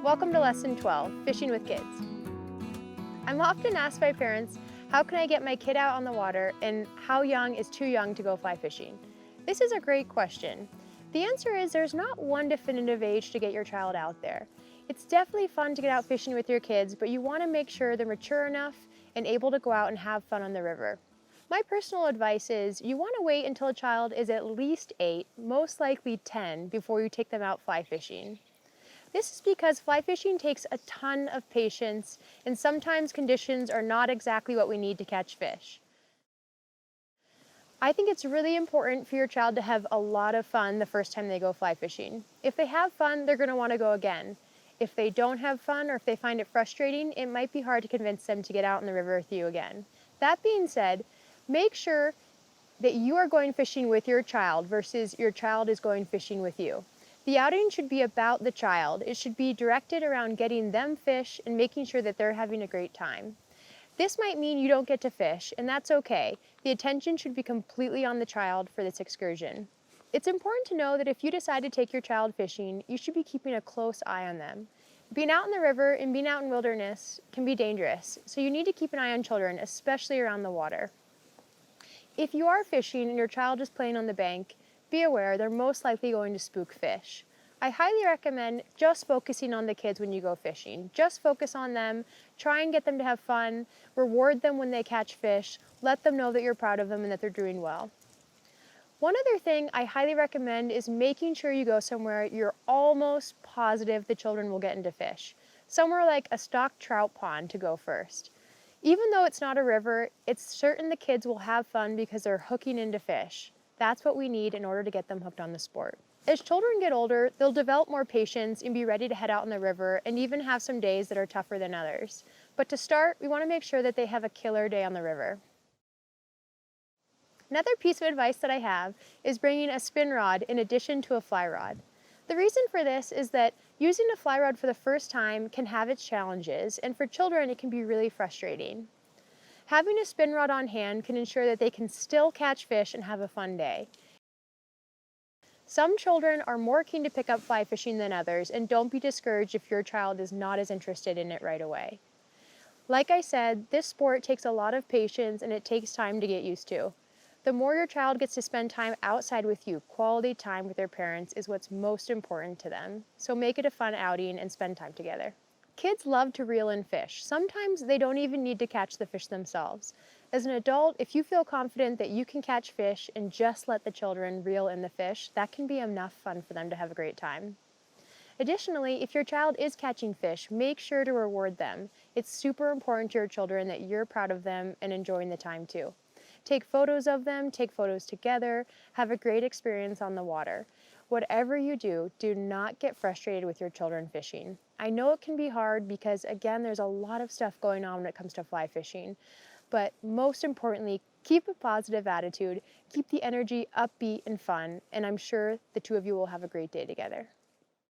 Welcome to Lesson 12, Fishing with Kids. I'm often asked by parents, how can I get my kid out on the water and how young is too young to go fly fishing? This is a great question. The answer is there's not one definitive age to get your child out there. It's definitely fun to get out fishing with your kids, but you want to make sure they're mature enough and able to go out and have fun on the river. My personal advice is you want to wait until a child is at least 8, most likely 10, before you take them out fly fishing. This is because fly fishing takes a ton of patience, and sometimes conditions are not exactly what we need to catch fish. I think it's really important for your child to have a lot of fun the first time they go fly fishing. If they have fun, they're going to want to go again. If they don't have fun or if they find it frustrating, it might be hard to convince them to get out in the river with you again. That being said, make sure that you are going fishing with your child versus your child is going fishing with you. The outing should be about the child. It should be directed around getting them fish and making sure that they're having a great time. This might mean you don't get to fish, and that's okay. The attention should be completely on the child for this excursion. It's important to know that if you decide to take your child fishing, you should be keeping a close eye on them. Being out in the river and being out in wilderness can be dangerous, so you need to keep an eye on children, especially around the water. If you are fishing and your child is playing on the bank, be aware they're most likely going to spook fish. I highly recommend just focusing on the kids when you go fishing. Just focus on them, try and get them to have fun, reward them when they catch fish, let them know that you're proud of them and that they're doing well. One other thing I highly recommend is making sure you go somewhere you're almost positive the children will get into fish. Somewhere like a stock trout pond to go first. Even though it's not a river, it's certain the kids will have fun because they're hooking into fish. That's what we need in order to get them hooked on the sport. As children get older, they'll develop more patience and be ready to head out in the river and even have some days that are tougher than others. But to start, we want to make sure that they have a killer day on the river. Another piece of advice that I have is bringing a spin rod in addition to a fly rod. The reason for this is that using a fly rod for the first time can have its challenges, and for children it can be really frustrating. Having a spin rod on hand can ensure that they can still catch fish and have a fun day. Some children are more keen to pick up fly fishing than others, and don't be discouraged if your child is not as interested in it right away. Like I said, this sport takes a lot of patience and it takes time to get used to. The more your child gets to spend time outside with you, quality time with their parents is what's most important to them. So make it a fun outing and spend time together. Kids love to reel in fish. Sometimes they don't even need to catch the fish themselves. As an adult, if you feel confident that you can catch fish and just let the children reel in the fish, that can be enough fun for them to have a great time. Additionally, if your child is catching fish, make sure to reward them. It's super important to your children that you're proud of them and enjoying the time too. Take photos of them, take photos together, have a great experience on the water. Whatever you do, do not get frustrated with your children fishing. I know it can be hard because, again, there's a lot of stuff going on when it comes to fly fishing. But most importantly, keep a positive attitude, keep the energy upbeat and fun, and I'm sure the two of you will have a great day together.